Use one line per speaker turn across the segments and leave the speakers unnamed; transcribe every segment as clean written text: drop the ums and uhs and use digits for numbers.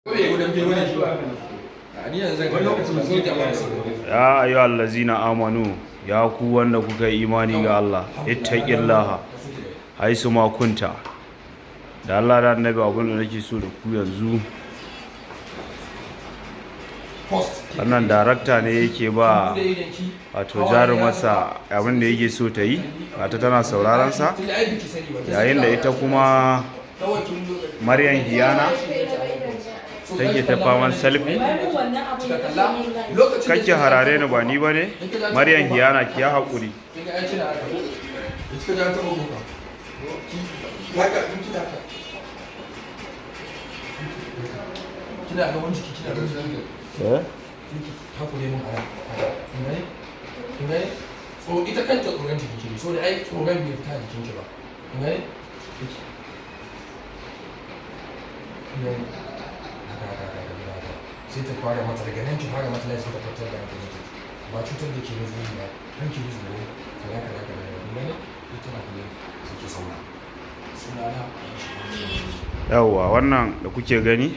Ya ayyuhal ladzina amanu, ya ku wanda kuka yi imani ga Allah, ittaqillaha haisu ma kunta. Da Allah da Annabi abin da nake so da ku yanzu, wannan darakta ne yake ba wato jarumarsa abin da yake so ta yi, ta tana sauraron sa, yayin da ita kuma Maryam Hiyana take ta faman selfie. Kake harare ni ba ni bane, Maryam Hiyana ki ya haƙuri. Kina ga wani jiki kina da hakuri mun ara. Kin so ita kanta tsoron jiki ne, so da ai tsoron bai fita jikin ki ba. Sai ta fara mata daga nan ki fara mata lafiya ta fitar da hankali. Ba cutar da ke zuwa ba, hanki zuwa kaza ne. Ita na kuma suke sauna. Sunana yawwa wannan da kuke gani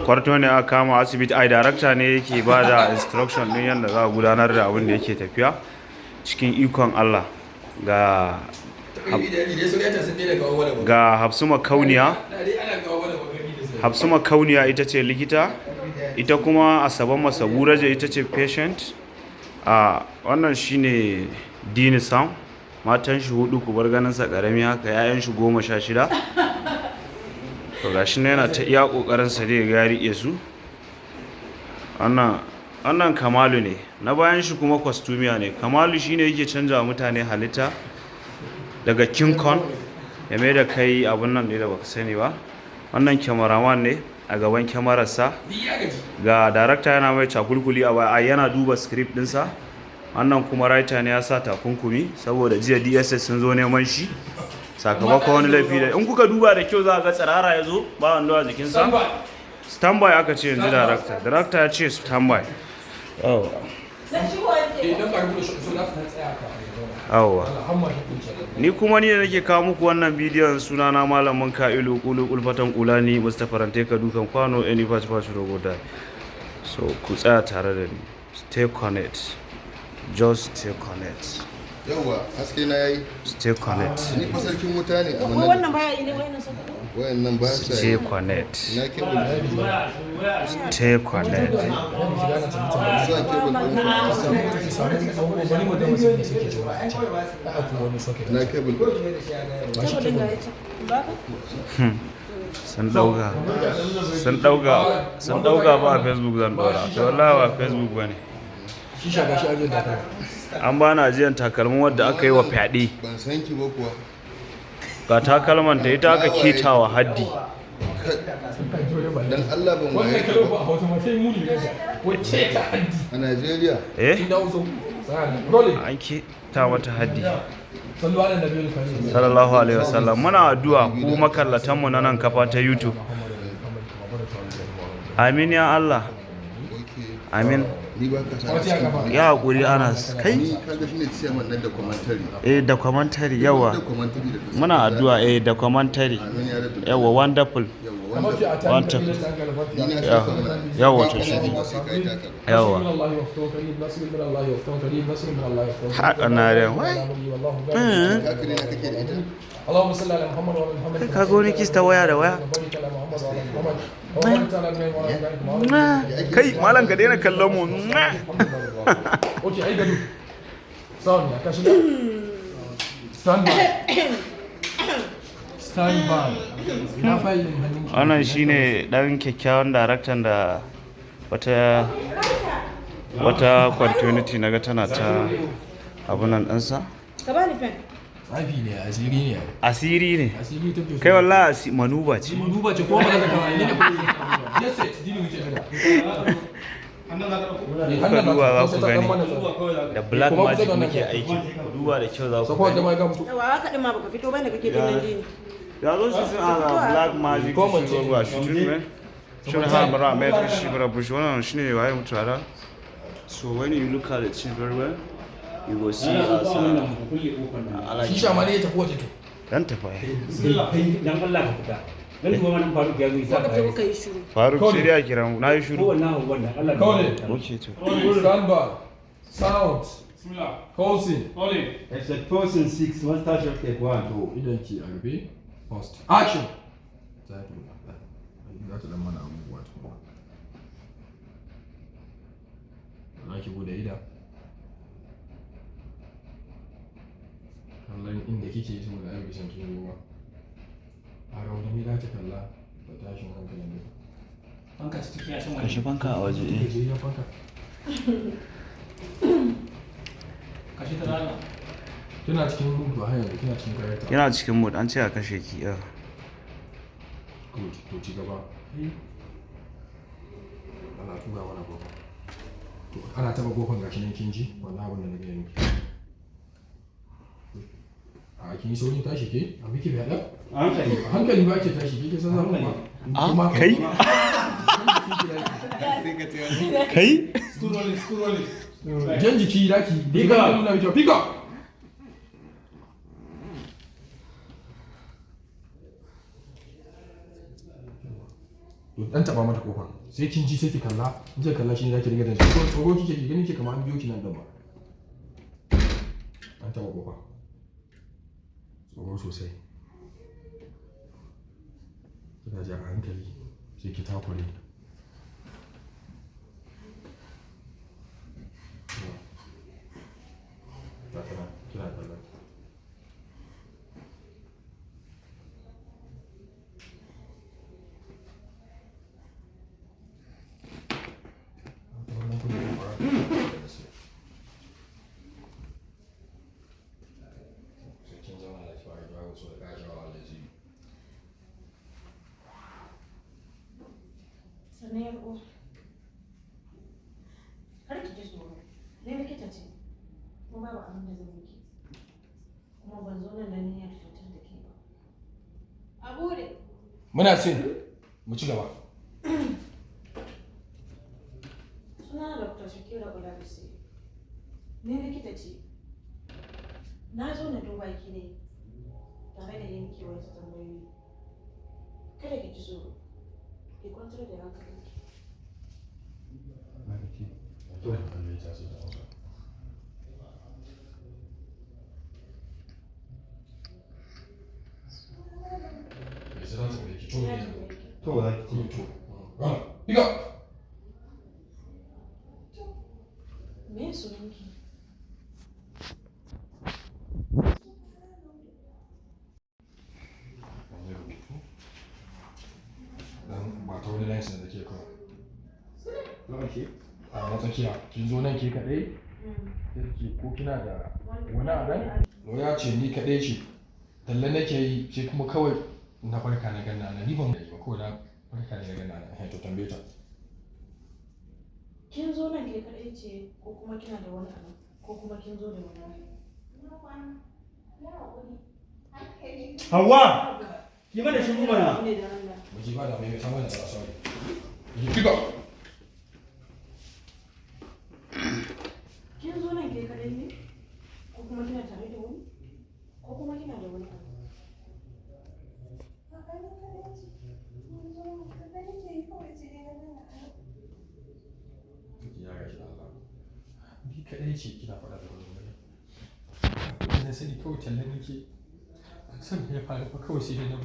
kwarto ne aka kama asibiti. Ai darakta ne yake ba da instruction din yadda za a gudanar da abin da yake tafiya cikin ikon Allah. Ga Hafsuma Kauniya. Hafsuma Kauniya ita ce likita, ita kuma Asabe Masaburaje ita ce patient. Wannan shine Dini Sam, matan shi 4, ku bar ganin sa karami haka, yayan shi 16. To gashi ne yana ta iya kokarin sa dai ga rike su. Wannan Kamalu ne, na bayan shi kuma Kwastumiya ne. Kamalu shine yake canja mutane halitta daga King Kong ya mai da kai abun nan ne da baka sani ba. Wannan cameraman ne a gaban kyamararsa, ga darakta yana mai cakulkuli a baya yana duba script dinsa. Wannan kuma writer ne ya sa takunkumi saboda jiya DSS sun zo neman shi sakamakon wani laifi da in kuka duba da kyau za a ga tsirara ya zo ba wando a jikinsa. Standby aka ce yanzu darakta ya ce standby. Ni kuma ni da nake kawo muku wannan bidiyon, sunana malamin Ka'ilu Kulukul Fatan Kulani Mustapha Ranteka dukan kwano any patch rogoda. So ku tsaya tare da ni, stay connected, just stay connected.
Yawa haske na yayi,
stay connected.
Ni fa sarkin wuta ne amma
wannan baya yi ne
wayannan ba sa
stay connected,
na kebul
stay connected.
sa kebul na kebul
sun dauka ba a Facebook zan dora, to wallahi ba Facebook bane. An bani ajiyar takalmin wadda aka yi wa fyaɗe.
ban san ki ba kuwa.
Ga takalman ta ita aka ketawa haddi.
Dan Allah ban waye ka ba a Najeriya.
An keta mata haddi. Sallallahu alaihi wasallam. Muna addu'a ku makallatan mu na nan kafa ta YouTube. Amin ya Allah. Amin.
Ni ba ka sa
ya hakuri ana kai.
Ni kaga shine chairman na documentary.
Documentary yawa. Muna addu'a documentary. Yawa wonderful. Wonderful. Yawa to shi. Yawa. Haka na da wai. Allahumma salli ala Muhammad wa ala Muhammad. Ka ga wani kista waya da waya. Kai malam ka daina kallon mu.
Okay, ai gado. Sound ya kashi. Stand by. Stand by. Ina failin hannun.
Wannan shine dan kyakkyawan daraktan da wata continuity naga tana ta abunan ɗansa.
Ka bani pen.
Tsafi ne, asiri ne.
Asiri ne.
Asiri take.
Kai wallahi manuba ce.
Manuba ce ko magana kamar ni ne ko. Yes, dini wuce da.
Kuka duba za ku gani da black magic muke aiki, ku duba da kyau za ku gani.
Yawa ka din ma baka fito bane kake dinnan dini.
Ya zo su sun ana black magic shi ruwa shi ne. Shi ne har mara mai shi bara bushi wannan shine waye mutuwa. So when you look at it very well, you will see as
Shisha ma ne ya tafi waje to.
dan tafi.
Dan Allah ka fita. dan kuma wannan Faruk ya zo
Ko ka fito ka yi shiru.
Faruk
Kawai.
sai dai a kira mu na yi
ko
shiru
wannan wannan Allah
Kawai.
okay to
Stand by. Sound.
Bismillah.
Closing.
Rolling.
except person 6 one start shot take 1
To idan ki a rufe. Post. Action. Za ta dan mana abubuwa tukuna. Za ki bude ida. Kallon inda kike so da aiki san kin ruwa. A rauni za ta kalla da tashin hankalin da.
Fanka ta tafiya can
kashe
waje.
fanka a waje
Kike je ya fanka.
Kashe ta rana.
Kina cikin mutu a yanzu kina cikin karata.
yana cikin mood an ce a kashe ki
Good. To ci gaba. Ana tura mana gobe. To ana taba gofan gashi nan kin ji wannan abin da nake miki. A kin yi saurin tashi ke? A miki bai da?
hankali
A hankali ba ke tashi ke san zama ba.
Ah, kai? kai
School rolling.
Jan jiki daki.
Pick up.
Nuna miki pick up. To dan taba mata kofa. Sai kin ji sai ki kalla. In kika kalla shi ne zaki riga da tsoro kike ki gani kike kamar an biyo ki nan da ba. An taba kofa. Tsoro sosai. Kina ji a hankali sai ki takure. Kina kallon.
Sannan ya ko. Kar ki ji tsoro. Ne likita ce. Kuma babu abin da zan miki. Kuma ban zo nan da niyyar cutar da ke ba. A bude.
Muna sin mu ci gaba.
Suna Dr. Shakira Olabisi. Ne likita ce. Na zo na duba ki ne tare da yin ki wasu tambayoyi. Kada ki ji tsoro. Ki kwantar da hankalinki.
to za ki ci
Pick up.
Me sunanki?
Dan ba ta wani lensin da ke kawai.
na shi
A matsakiya kin zo nan ke kaɗai? Ko kina da wani a nan? Loya ce ni kaɗai ce. Talle nake yi sai kuma kawai na farka na ganna na ni ban da ba kawai na farka ne na ganna na to tambaye ta.
Kin zo nan ke kaɗai ce ko kuma kina da wani abu ko kuma kin zo da wani
Hawa ki mana shi mana
ne da Allah.
Mu ji ba da mai samu da tsara sauri. Ki pick up.
Kin zo nan ke kaɗai ne ko kuma kina tare da wani ko kuma kina da wani abu.
Ya gashi Allah. Ni kaɗai ce kina faɗa da wani wani. Na sani kawai talle nake. San me ya faru fa kawai sai dai na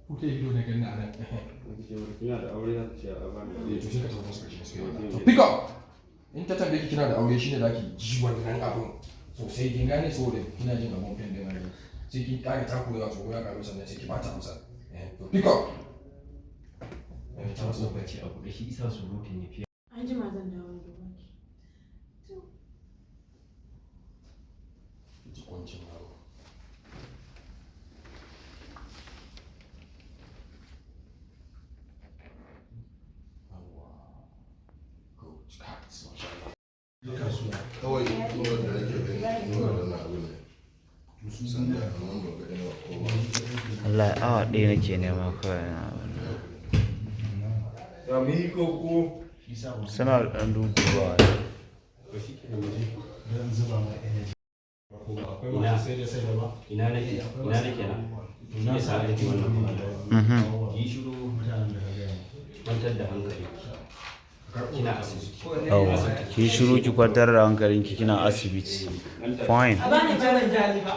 buɗe ido na ganna a nan.
kina da aure za ta ce a bani
To sai ka tabbata suka ce sai. To pick up. In ta tambaye ki kina da aure shine zaki ji wannan abun sosai kin gane saboda kina jin abun fen din nan. Sai kin kare takurewa tsoro ya karu sannan sai ki bata amsa. To pick up.
ta so ba ce abu da shi isa surutu ne fiye
An jima zan dawo da wanki.
Ji kwancin yaro.
Kawai inuwar da nake gani inuwar da na abu ne. Sanda amma ba ga inuwa ko ba.
Allah awa ɗaya nake nema kawai na
ya mi ko ko
suna da ɗan dubawa
to shi ke miji dan zuba mai energy ina nake na na sa ake wannan magana yi shiru kwantar da hankali kina asibiti
ki shiru ki kwantar da hankalinki kina asibiti fine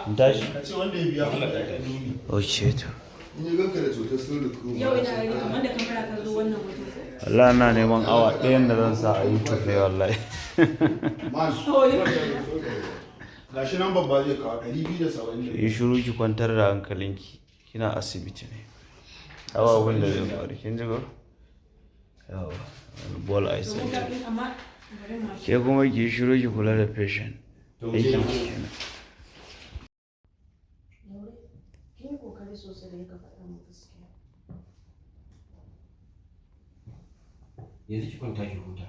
in tashi okay to
in yi ganka da cutar sun rikuru
yau ina gani kamar da kamera ka zo wannan hoto
wallahi ina neman awa ɗayan da zan sa a YouTube ne wallahi
gashi nan babba zai kawo 270
yi shiru ki kwantar da hankalinki kina asibiti ne abubuwan da zai faru kin ji ko yawa ball eye center
amma bari ma
ke kuma ki yi shiru ki kula da patient aikin ki kenan
kin kokari sosai da yaka faɗa mu gaskiya
yanzu ki kwanta ki huta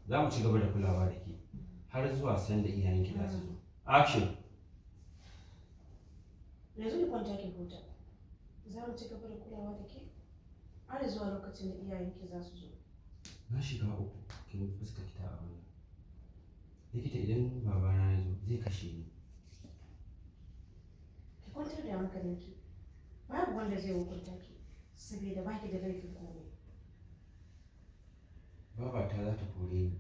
za mu ci gaba da kulawa da ke har zuwa sanda iyayenki za su zo action
yanzu ki kwanta ki huta za mu ci gaba da kulawa da ke har zuwa lokacin da iyayenki za su zo
na shiga uku kin fuska kita a wannan likita idan babana ya zo zai kashe ni
ki kwantar da hankalinki babu wanda zai hukunta ki saboda baki da laifin komai
babata za ta kore ni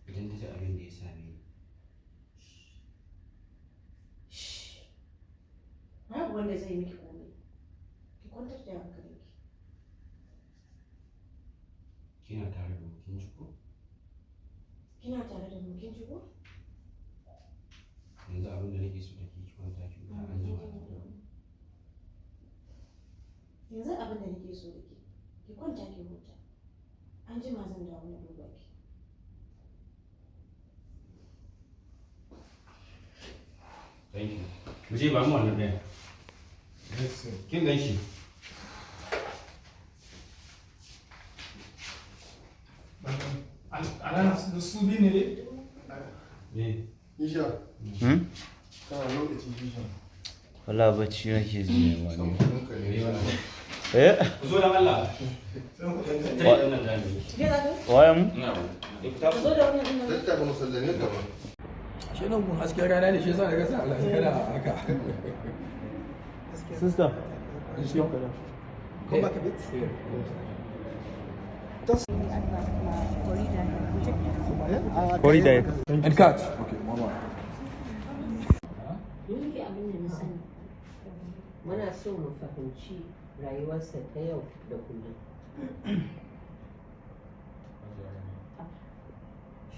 idan ta ji abin da ya same ni
babu wanda zai miki komai ki kwantar da hankalinki
kina tare da mu kin ji ko
kina tare da mu kin ji ko
yanzu abin da nake so da ki kwanta ki huta an jima
yanzu abin da nake so da ke ki kwanta ki huta an jima zan dawo na duba ki
thank you mu je ba mu wannan ɗaya kin gan shi
ana da su biyu ne
ne
isha
hmm
kana lokacin isha
wala bacci nake ji ne ma ni
ɗanka ne
eh
ku zo da Allah tare da nan zamu yi
ke za ka
wayan mu
ina ba
zo da wannan ɗin
dakta ba musallame ka ba
shi nan kun hasken rana ne shi yasa daga sa Allah kana haka
sister
come back a bit
corridor
and cut okay mama
Ni ke abin da na sani. Muna so mu fahimci rayuwarsa ta yau da kullum.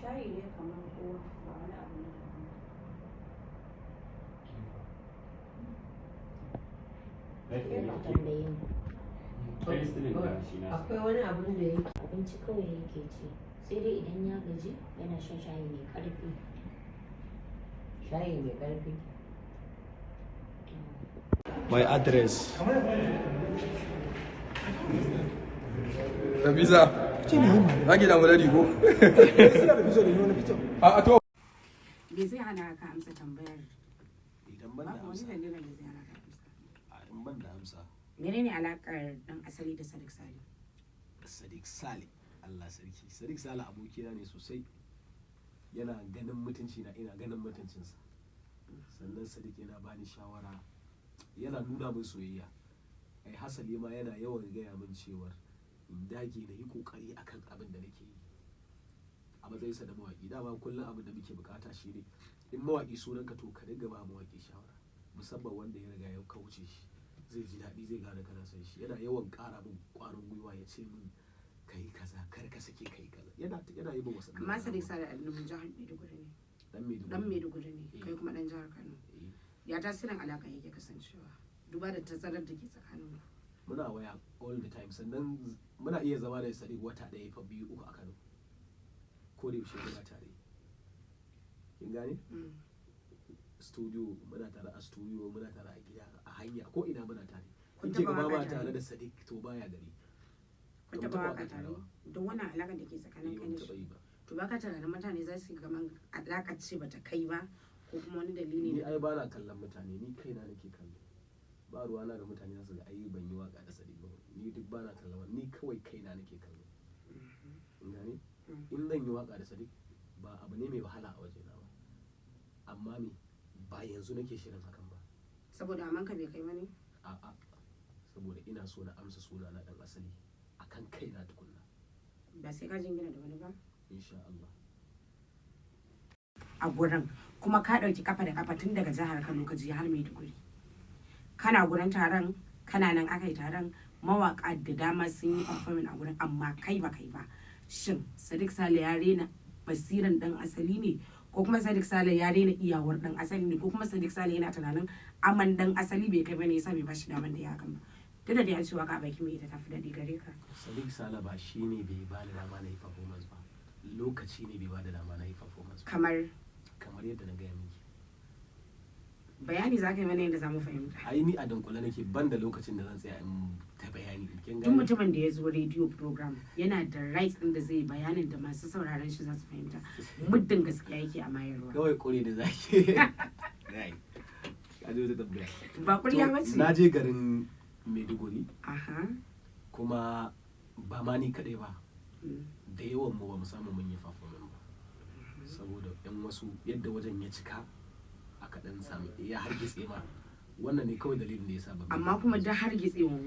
shayi ne kamar kowa ba wani abu ne
Yana tambaye mu. Akwai wani abin da yake
abinci kawai yake ci sai dai idan ya gaji yana shan shayi mai ƙarfi.
shayi mai ƙarfi.
My address.
Visa. Zaki da mulari ko? A to.
Me zai hana ka amsa tambayar?
Idan ban da
Babu wani
amsa.
dalilin da zai hana ka amsa.
In ban da amsa.
Menene alakar dan asali da Sadiq Sale?
Sadiq Sale. Allah sarki. Sadiq Sale abokina ne sosai. Yana ganin mutunci na ina ganin mutuncinsa. Sannan Sadiq yana bani shawara. Yana nuna min soyayya. Ai hasali ma yana yawan gaya min cewar in dage na yi kokari akan abin da nake yi. A matsayinsa da mawaƙi dama kullum abin da muke bukata shi ne in mawaƙi sunanka to ka dinga ba mawaƙi shawara musamman wanda ya riga ya kauce shi zai ji daɗi zai gane kana son shi yana yawan ƙara min ƙwarin gwiwa ya ce min kai kaza kar ka sake kai kaza yana yi min wasu
Amma Sadiq Sale annabin jihar Maiduguri ne. Dan Maiduguri ne, kai kuma dan jihar Kano. Ya tasirin alaka yake kasancewa. Duba da tazarar da ke tsakanin ku.
muna waya all the time sannan muna iya zama da Sadiq wata ɗaya fa biyu uku a Kano ko da yaushe muna tare kin gane studio muna tare a studio muna tare a gida a hanya ko ina muna tare in ke gaba ma tare da Sadiq to baya gari
Kun taɓa waka tare? Don wannan alakar da ke tsakanin kai da shi. To baka tunanin mutane za su gaman alakar ce bata kai ba ko kuma wani dalili
ni
ne.
ai ba na kallon mutane ni kaina nake kallo ba ruwa na da mutane za su ga ai ban yi waka da Sadiq ba ni duk ba na kallon ni kawai kaina nake kallo in gane in zan yi waka da Sadiq ba abu ne mai wahala a wajena ba amma me ba yanzu nake shirin hakan ba
Saboda aman ka bai kai bane?
a'a saboda ina so na amsa suna na dan asali akan kaina tukunna.
Ba sai ka jingina da wani ba
Insha Allah.
a gurin, kuma ka ɗauki kafa da kafa tun daga jihar Kano ka je har Maiduguri. Kana gurin taron, kana nan aka yi taron, mawaka da dama sun yi performing a gurin, amma kai ba. Shin Sadiq Saleh ya rena basiran dan asali ne, ko kuma Sadiq Saleh ya rena iyawar dan asali ne, ko kuma Sadiq Saleh yana tunanin aman dan asali bai kai bane yasa bai bashi daman da ya gama. Duk da dai an ce waka baki mai ita tafi daɗi gare ka.
Sadiq Saleh ba shine bai ba da dama na yi performance ba, lokaci ne bai ba da dama na yi performance ba. Kamar yadda na gaya miki.
Bayani za ka yi mana yadda za mu fahimta.
Ai ni a dunkule nake ban da lokacin da zan tsaya in ta bayani.
Duk mutumin da ya zo radio program yana da rights ɗin da zai bayanin da masu sauraron shi za su fahimta. Muddin gaskiya yake a mayarwa.
Kawai kure da zaki.
Ba kuriya bace.
Na je garin Maiduguri.
Aha.
Kuma ba ma ni kaɗai ba. Da yawan mu ba mu samu mun yi performance ba. Saboda yan wasu yadda wajen ya cika aka dan samu ya hargitse ma. Wannan ne kawai dalilin da ya sa ba.
Amma kuma da hargitsewan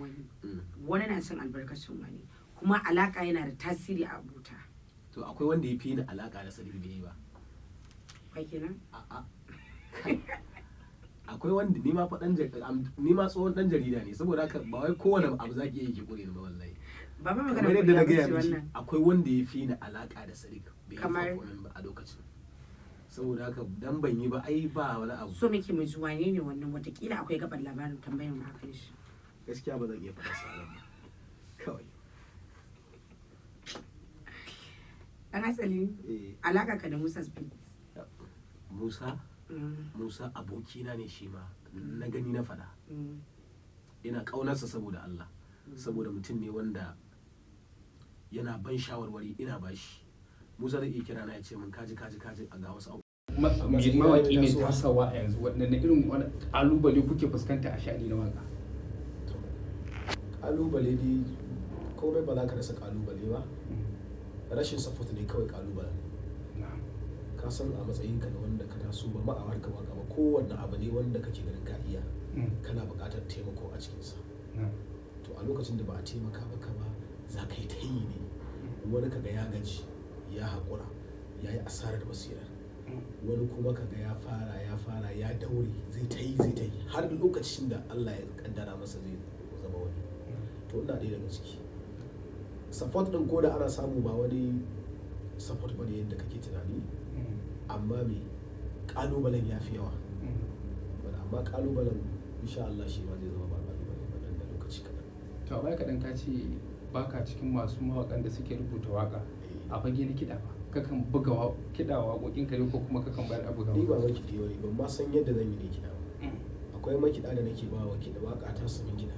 wani na cin albarkacin wani, kuma alaka yana da tasiri a abota.
To akwai wanda ya fi ni alaka da Sadiq bai yi ba.
Kai kenan?
A'a. Akwai wanda ni ma ni ma tsohon dan jarida ne, saboda haka ba wai kowane abu zaki yi ki kure ni ba wallahi.
Ba ba magana
kamar yadda na gaya miki
wannan.
akwai wanda ya fi ni alaka da Sadiq bai yi
Kamar?
performance ba a lokacin. Saboda haka dan ban yi ba ai ba wani abu.
So muke mu ji wane ne wannan, watakila akwai gaban labarin tambayar mu akan shi.
Gaskiya ba zan iya faɗa sa ba. Kawai.
Dan asali alaka ka da Musa Speed.
Musa abokina ne shi ma, na gani na faɗa. Ina ƙaunarsa saboda Allah, saboda mutum ne wanda yana ban shawarwari ina bashi. Musa zai iya kira na ya ce min kaji a ga wasu abu.
Mawaƙi mai tasawa a yanzu waɗanne irin wani ƙalubale kuke fuskanta a sha'ani na waƙa?
Ƙalubale ne komai ba za ka rasa ƙalubale ba, rashin support ne kawai ƙalubale. Ka san a matsayinka na wanda ka taso ba ma a harkar waƙa ba, kowanne abu ne wanda kake ganin ka iya kana buƙatar taimako a cikinsa. To a lokacin da ba a taimaka maka ba za ka yi ta yi ne, wani kaga ya gaji ya haƙura ya yi asarar basirar, wani kuma kaga ya fara ya daure zai ta yi har lokacin da Allah ya kaddara masa zai zama wani. To ina ɗaya daga ciki. Support ɗin ko da ana samu ba wani support bane yadda kake tunani, amma me ƙalubalen ya fi yawa. Amma ƙalubalen insha Allah shi ma zai zama ba ƙalubale ba nan da lokaci kaɗan.
To a baya kaɗan ka ce baka cikin masu mawaƙan da suke rubuta waƙa a fage na kiɗa ba, kakan buga kiɗa waƙoƙin ka ne ko kuma kakan bayar a buga?
Ni ba makiɗi wani, ban ma san yadda zan yi ne kiɗa ba. Akwai makiɗa da nake ba wa kiɗa waƙa ta samin kiɗa,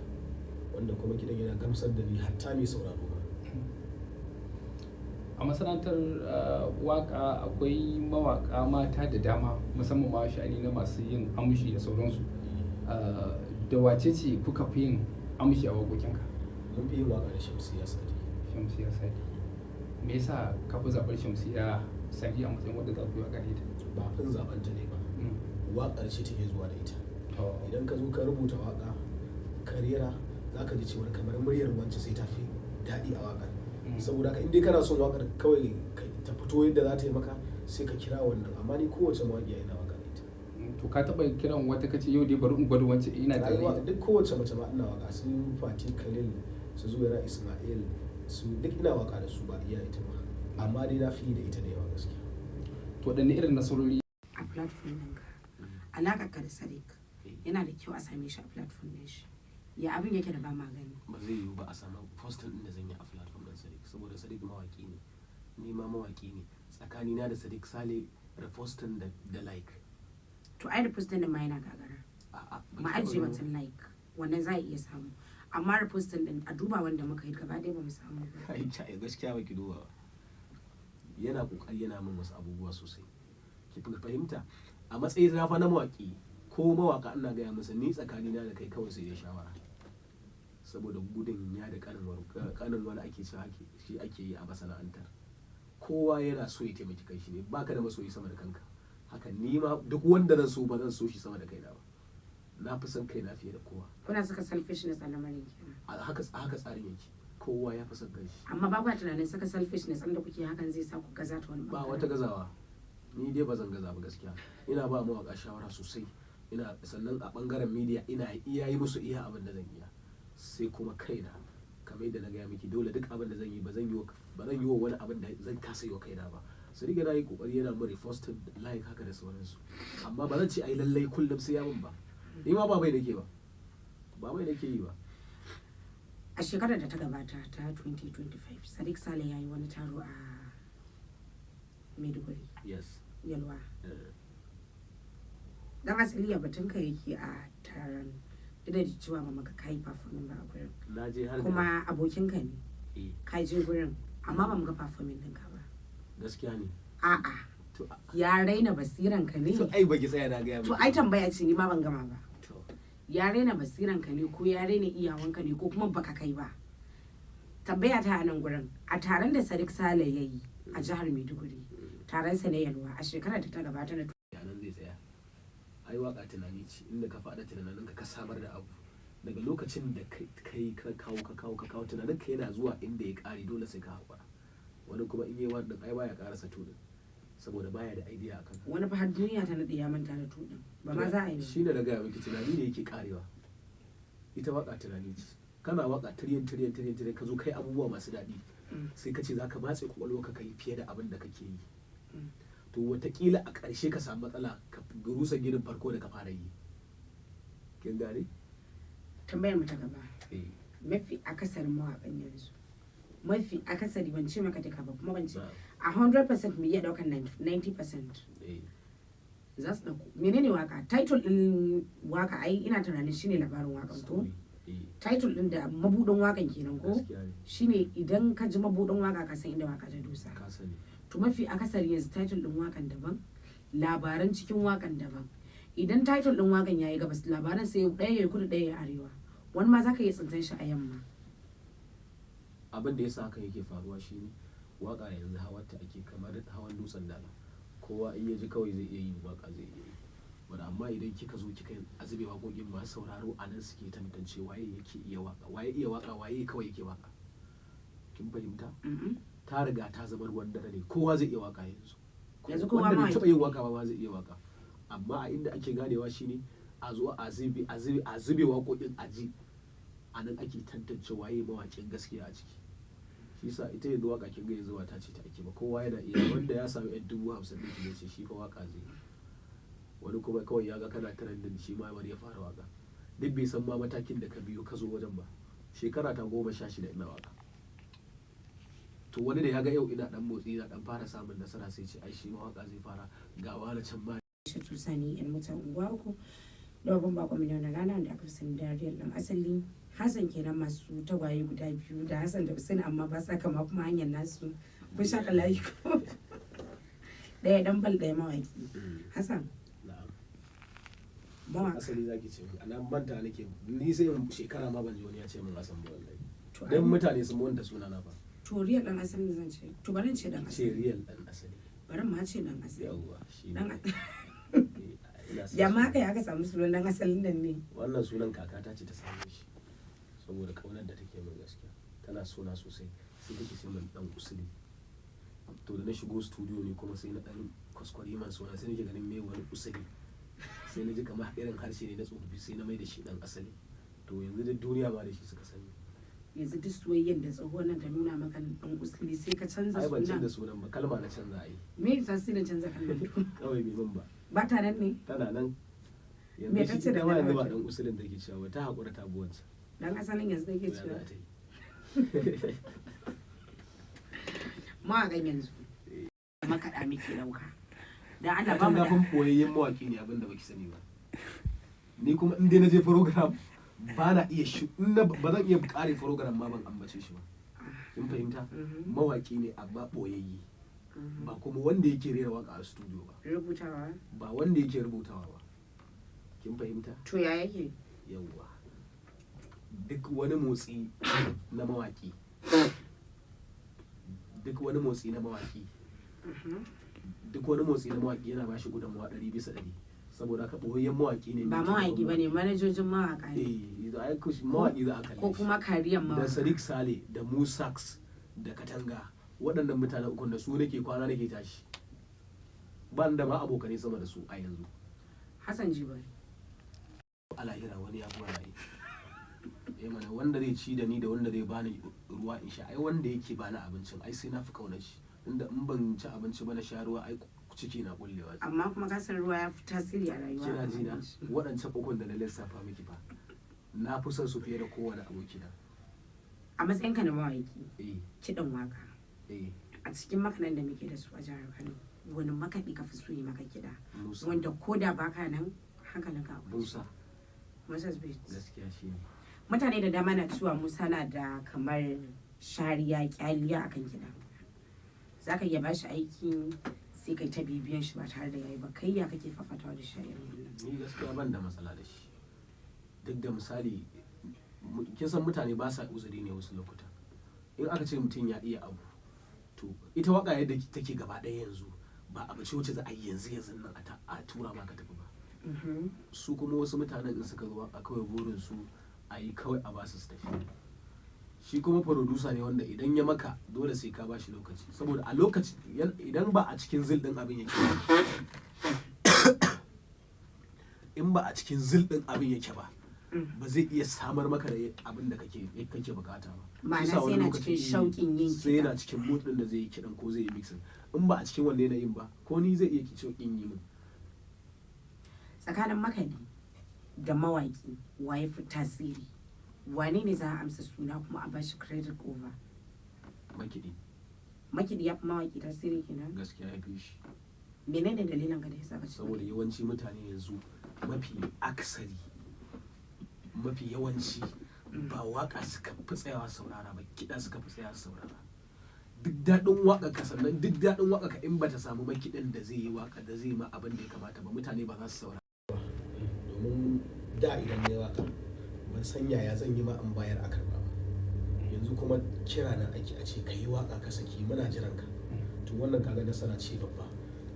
wanda kuma kiɗan yana gamsar da ni hatta mai sauraro ba.
A masana'antar waƙa akwai mawaƙa mata da dama, musamman ma sha'ani na masu yin amshi da sauransu. Da wace ce kuka fi yin amshi a waƙoƙinka?
Mun fi yin waƙa da Shamsiyya Sadi.
Shamsiyya Sadi. Me yasa ka fi zaɓar Shamsiyya Sadi a matsayin wadda za ku yi waƙa da ita?
Ba fin zaɓen ta ne ba. Waƙar ce take zuwa da ita. Idan ka zo ka rubuta waƙa ka rera za ka ji cewar kamar muryar wancan sai ta fi daɗi a waƙar. Saboda ka indai kana son waƙar kawai ta fito yadda za ta yi maka sai ka kira wannan, amma ni kowace mawaƙiya ina waƙa da ita.
To ka taɓa kiran wata kace yau dai bari in gwada wancan ina da ita?
Duk kowace mace ma ina waƙa, su Fati Khalil, su Zuwaira Ismail, su duk ina waƙa da su ba iya ita ba, amma dai na fi da ita da yawa gaskiya.
To waɗanne irin nasarori
a platform ɗinka, alaƙar ka da Sadiq yana da kyau a same shi a platform ɗin shi, ya abin yake da ba magani?
Ba zai yiwu ba a samu postin ɗin da zan yi a platform ɗin Sadiq, saboda Sadiq mawaƙi ne, ni ma mawaƙi ne, tsakanina da Sadiq Saleh repostin da like.
To ai repostin da ma yana gagara, ma ajiye mutum like wannan za a iya samu, amma repostin din a duba wanda muka yi gaba ɗaya ba mu samu ba.
Ai gaskiya ba ki duba ba, yana kokari yana min wasu abubuwa sosai, ki fahimta a matsayin rafa na mawaƙi ko mawaka ina gaya masa ni tsakanina da kai kawai sai dai shawara, saboda gudun ya da kanin wani ake cewa shi ake yi a masana'antar, kowa yana so ya taimaki kai shi ne, baka da masoyi sama da kanka, haka ni ma duk wanda zan so ba zan so shi sama da kaina ba. na fi son kaina fiye da kowa.
Kuna saka selfishness a lamarin kenan.
Haka tsarin yake. Kowa ya fi son kanshi.
Amma ba kwa tunanin saka selfishness inda kuke hakan zai sa ku gaza ta wani
Ba wata gazawa. Ni dai ba zan gaza ba gaskiya. Ina ba mawaka shawara sosai. Sannan a bangaren media ina iya yi musu iya abin da zan iya. Sai kuma kaina kamar yadda na gaya miki dole duk abin da zan yi ba zan yi wa wani abin da zan kasa yi wa kaina ba. Sadiq yana yi kokari yana mun reposted like haka da sauransu. Amma ba zan ce ai lallai kullum sai ya mun ba. Ni ma ba mai nake ba. Ba mai nake yi ba.
A shekarar da ta gabata ta 2025 Sadiq Saleh ya yi wani taro a Maiduguri.
Yes.
Yalwa. Dan asali ya batun ka yake a taron da cewa ba maka kai performing ba a gurin.
Na je har
kuma abokin ka ne. Kai je gurin amma ba mu ga performing ɗinka ba.
Gaskiya ne.
A'a. Ya raina basiran ka ne.
To ai baki tsaya na gaya
To ai tambaya ce ni ma ban gama ba. Ya raina basiran ka ne ko ya raina iyawan ka ne ko kuma baka kai ba. Tambaya ta a nan gurin a taron da Sadiq Saleh ya yi a jihar Maiduguri taron sa na Yalwa a shekarar da ta gabata na
nan zai tsaya. Ai waka tunani ce inda ka faɗa tunanin ka samar da abu daga lokacin da kai ka kawo tunanin ka yana zuwa inda ya ƙare dole sai ka haƙura. Wani kuma in yi wani ai baya ƙarasa tudun saboda baya da idea akan
wani fa har duniya ta nade ya manta da tudun ba ma za a yi
shi ne na gaya miki tunani ne yake karewa. Ita waka tunani ce kana waka tiryan ka zo kai abubuwa masu daɗi sai ka ce za ka matse kwakwalwa ka yi fiye da abin da kake yi to watakila a ƙarshe ka samu matsala ka rusa ginin farko da ka fara yi. Kin gane?
Tambayar mu ta gaba mafi akasarin mawaƙan yanzu mafi akasari ban ce maka duka ba kuma ban ce a 100% mai iya daukan 90% za su dauko menene waka title din waka ai ina tunanin shine labarin wakan ko title din da mabudin wakan kenan ko shine idan ka ji mabudin waka ka san inda waka ta dosa to mafi akasari yanzu title din wakan daban labaran cikin wakan daban idan title din wakan yayi gabas labaran sai ɗaya ya kudu ɗaya ya arewa wani ma zaka iya tsintan shi a yamma.
Abin da yasa haka yake faruwa shine waka yanzu hawarta ake kamar hawan dutsen dala kowa in ya ji kawai zai iya yi waka zai iya yi wanda amma idan kika zo kika azube waƙoƙin masu sauraro a nan suke tantance waye yake iya waka waye iya waka waye kawai yake waka. Kin fahimta? Ta riga ta zama ruwan dare ne kowa zai iya waka yanzu kowa bai taɓa yin waka ba zai iya waka amma a inda ake ganewa shine a zo a zube waƙoƙin aji a nan ake tantance waye mawaƙin gaskiya a ciki. Shi sa ita yanzu waka kin ga yanzu ba ta ce ta ake ba kowa yana iya wanda ya samu 50,000 ɗin ce shi fa waka zai wani kuma kawai ya ga kana trending shi ma bari ya fara waka duk bai san ma matakin da ka biyo ka zo wajen ba. Shekara ta 16 ina waka to wani da ya ga yau ina dan motsi ina dan fara samun nasara sai ce ai shi ma waka zai fara ga wani can ma
shi tusani yan mutan unguwa uku da babban bakon miliyan rana da aka sani dariyar dan asali Hassan kenan masu tagwaye guda biyu da Hassan da Hussein amma ba sa kama kuma hanyar nasu kun shaka layi ko ɗaya dan bal ɗaya mawaki. Hassan
mawaki asali zaki ce a nan manta nake ni sai shekara ma ban ji wani ya ce min Hassan ba wallahi dan mutane sun wanda suna na ba
to real dan asali zan ce to bari ce dan asali
ce real dan asali
bari ma ce dan asali
yawwa shi
dan ya ma kai aka samu sunan dan asalin nan ne
wannan sunan kakata ce ta samu shi saboda kaunar da take min gaskiya tana sona sosai sai take ce min dan usuli to da na shigo studio ne kuma sai na dan kwaskwari man sona sai nake ganin me wani usuli sai na ji kamar irin harshe ne na tsofaffi sai na mai da shi dan asali to yanzu da duniya ma da shi suka sani
yanzu duk soyayyen da tsohuwar nan ta nuna maka dan usuli sai ka canza sunan
ai ban canza sunan ba kalma na canza ai
me tasirin canza kalmar
kawai bai min
ba ta nan ne
tana nan yanzu shi da yanzu ba dan usulin take cewa ta hakura ta buwansa
dan asalin yanzu take cewa mawaƙan yanzu makaɗa muke ɗauka dan Allah ba mu
da boyayyen mawaƙi ne abinda baki sani ba ni kuma in dai na je program ba na iya shi ba zan iya ƙare program ma ban ambace shi ba kin fahimta mawaƙi ne amma boyayye ba kuma wanda yake rera waka a studio ba
rubutawa
ba wanda yake rubutawa ba kin fahimta
to ya yake
yawwa duk wani motsi na mawaki duk wani motsi na mawaki duk wani motsi na mawaki yana bashi gudunmawa 100% saboda haka ɓoyayyen mawaƙi ne
ba mawaƙi ba ne, manajojin mawaƙa ne
da aiko shi mawaƙi za a kalle
ko kuma kariyar
da
mawaƙa.
Sadiq Sale da Musax da Katanga, waɗannan mutanen ukun da su nake kwana nake tashi, ba da ma abokanai sama da su a yanzu.
Hassan Jibai
A lahira wani ya kuwa rayu mana wanda zai ci da ni da wanda zai bani ruwa in sha, ai wanda yake bani abincin ai sai na fi kaunar shi, inda in ban ci abinci ba na sha ruwa ai ciki na kullewa.
amma kuma kasar ruwa ya fi tasiri a rayuwa.
Kina ji na waɗancan ukun da na lissafa miki fa na fi son su fiye da kowane abokina.
A matsayinka na mawaƙi kiɗan waka
eh
a cikin makanan da muke da su a jihar Kano, wani makaɗi ka fi so yi maka kiɗa
Musa
wanda ko da baka nan hankalin ka
Musa
Beats.
gaskiya shi ne.
Mutane da dama na cewa Musa na da kamar shariya kyaliya akan kiɗa, za ka iya bashi aiki sai kai ta bibiyan shi ba tare da yayi ba, kai ya kake fafatawa da shi?
Ni gaskiya ban da matsala da shi, duk da misali kin san mutane ba sa uzuri ne wasu lokuta, in aka ce mutum ya iya abu to ita waka yadda take gaba ɗaya yanzu ba abu ce wacce za a yi yanzu nan a tura ma ka tafi ba. Su kuma wasu mutanen in suka zo a kawai burin su a yi kawai a basu su tafi. Shi kuma producer ne wanda idan ya maka dole sai ka bashi lokaci, saboda a lokaci idan ba a cikin zil din abin yake in ba a cikin zil din abin yake ba ba zai iya samar maka da abin da kake bukata ba.
Ma'ana sai yana cikin shauƙin yin kiɗa,
sai yana cikin mood din da zai yi kiɗan ko zai yi mixing. In ba a cikin wanne yanayin ba ko ni zai iya shauƙin yi min.
tsakanin makaɗi da mawaƙi waye fi tasiri, wane ne za a amsa suna kuma a bashi credit over? Makiɗi ya fi mawaƙi tasiri kenan?
Gaskiya ya fi shi.
Menene dalilin ka da yasa ka ce?
Saboda yawanci mutane yanzu mafi yawanci ba waka suka fi tsayawa saurara ba, kiɗa suka fi tsayawa saurara. Duk daɗin waka ka sannan duk daɗin waka ka in bata samu makiɗin da zai yi waka da zai ma abin da ya kamata ba, mutane ba za su saurara. Domin da idan na yi waka ban san yaya zan yi ma in bayar a karɓa ba, yanzu kuma kira na ake a ce ka yi waka ka saki muna jiran ka, to wannan kaga nasara ce babba.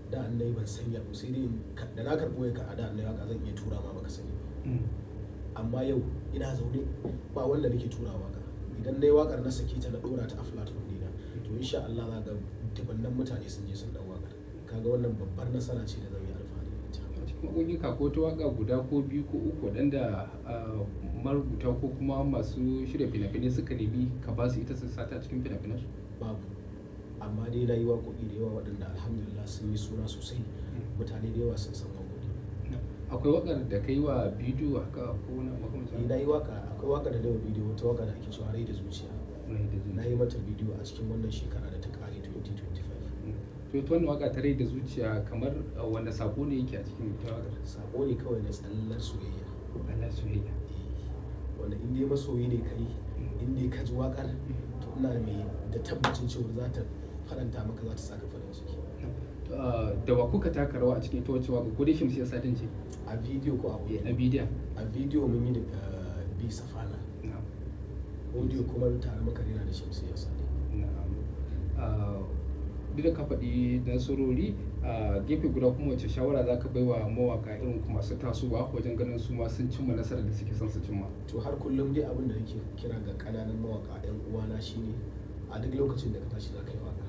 Da an nayi ban sanya ba, sai dai da na karɓo ya ka a da an nayi waka zan iya tura ma baka sani ba, amma yau ina zaune ba wanda nake tura waka, idan nayi wakar na saki ta na dora ta a platform dina to insha Allah za ga dubannan mutane sun je sun dau wakar, kaga wannan babbar nasara ce da zan yi alfahari da ita.
Cikin waƙoƙinka ko ta waka guda ko biyu ko uku waɗanda marubuta ko kuma masu shirya fina-finai suka nemi ka ba su ita su sata cikin fina-finan su?
Babu, amma dai na yi waƙoƙi da yawa waɗanda alhamdulillah sun yi suna sosai, mutane da yawa sun san waƙoƙi.
Akwai waƙar da ka yi wa bidiyo haka ko wani makamancin?
Na yi waƙa, akwai waƙa da na yi wa bidiyo, wata waƙa da ake cewa Rai da Zuciya. Na yi mata bidiyo a cikin wannan shekara da ta ƙare 2025.
To ita wannan waƙa ta Rai da Zuciya kamar wanda sako ne yake a cikin ita waƙar?
Sako ne kawai na tsallar soyayya.
Tsallar soyayya.
Wanda in dai masoyi ne kai, in dai ka ji waƙar to ina mai da tabbacin cewa za ta faranta maka, za ta saka farin ciki.
Da wa kuka taka rawa a cikin ita wacce waƙa, ko dai Shamsiyya Sadin ce?
A bidiyo ko a audio?
A bidiyo.
A bidiyo mun yi da Bi Safana. Audio kuma tare maka rera da Shamsiyya Sadin.
Duk da ka faɗi nasarori, a gefe guda kuma wace shawara za ka bai wa mawaƙa irin masu tasowa wajen ganin su ma sun cimma nasarar da suke son su cimma?
To har kullum dai abin da nake kira ga ƙananan mawaƙa 'yan uwana shine a duk lokacin da ka tashi za ka yi waƙa,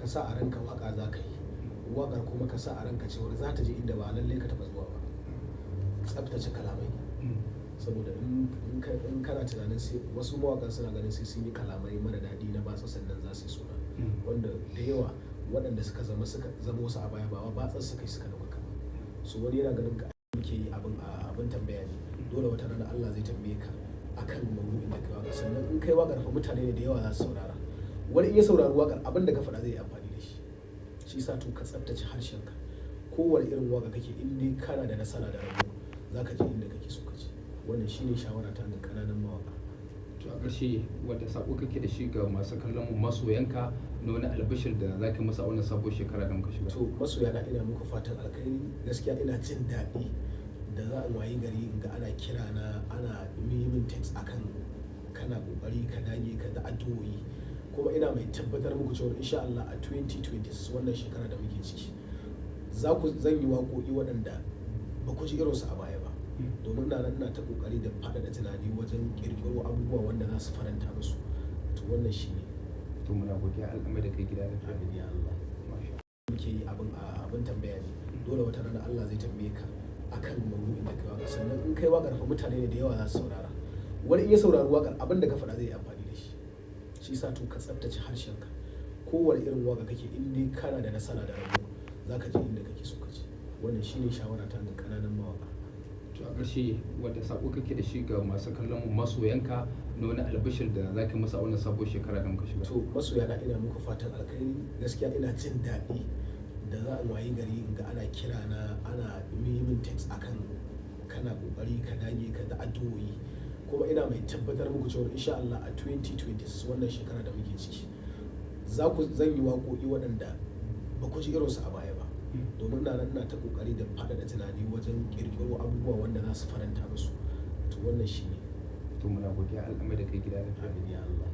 ka sa a ranka waƙa za ka yi, waƙar kuma ka sa a ranka cewar za ta je inda ba lallai ka taɓa zuwa ba. Tsaftace kalamai, saboda in kana tunanin sai wasu mawaƙan suna ganin sai sun yi kalamai mara daɗi na batsa sannan za su yi suna, wanda da yawa waɗanda suka zama wasu a baya ba batsar suka yi suka ɗauka ba. So wani yana ganin ka muke yi abin tambaya ne, dole wata rana Allah zai tambaye ka akan maudu'in da kai waƙa, sannan in kai waƙar fa mutane ne da yawa za su saurara, wani in ya saurari waƙar abin da ka faɗa zai yi amfani da shi. Shi sa to ka tsaftace harshenka, kowane irin waƙa kake in dai kana da nasara da rabo za ka je inda kake so ka je. Wannan shine shawara ta ga ƙananan mawaƙa.
To a ƙarshe wanda sako kake da shi ga masu kallon mu masoyanka na wani albishir da za ka masa wannan sabuwar shekara da muka shiga?
To masoyana ina muku fatan alkhairi, gaskiya ina jin daɗi da za a wayi gari in ga ana kira na ana min text akan kana kokari ka dage ka da addu'o'i, kuma ina mai tabbatar muku cewa insha Allah a 2020 wannan shekara da muke ciki zan yi waƙoƙi waɗanda ba ku ji irinsu a baya ba, domin na nan na ta kokari da faɗaɗa tunani wajen ƙirƙiro abubuwa wanda za su faranta musu. To wannan shi ne.
To muna godiya al'amma da kai gida da
Amin ya Allah. Muke yi abin tambaya ne, dole wata rana Allah zai tambaye ka akan maudu'in da kai waka, sannan in kai waƙar fa mutane ne da yawa za su saurara. Wani in ya saurari waƙar abin da ka faɗa zai yi amfani da shi. Shi sa to ka tsaftace harshenka. Kowane irin waƙa kake in dai kana da nasara da rabo za ka je inda kake so ka je. Wannan shine shawara ta ga ƙananan mawaƙa.
To a ƙarshe wanda sako kake da shi ga masu kallon masoyanka na wani albishir da za ka masa a wannan sabuwar shekara da muka shiga?
To masoyana ina muku fatan alkhairi, gaskiya ina jin daɗi da za a wayi gari ga ana kira na ana min text akan kana kokari ka dage ka da addu'o'i, kuma ina mai tabbatar muku cewa insha Allah a 2020 wannan shekara da muke ciki zan yi waƙoƙi waɗanda ba ku ji irinsu a baya ba, domin na nan na ta kokari da faɗaɗa tunani wajen ƙirƙiro abubuwa wanda za su faranta musu. To wannan shi ne.
To muna godiya al'amma da kai gida da
Amin ya Allah.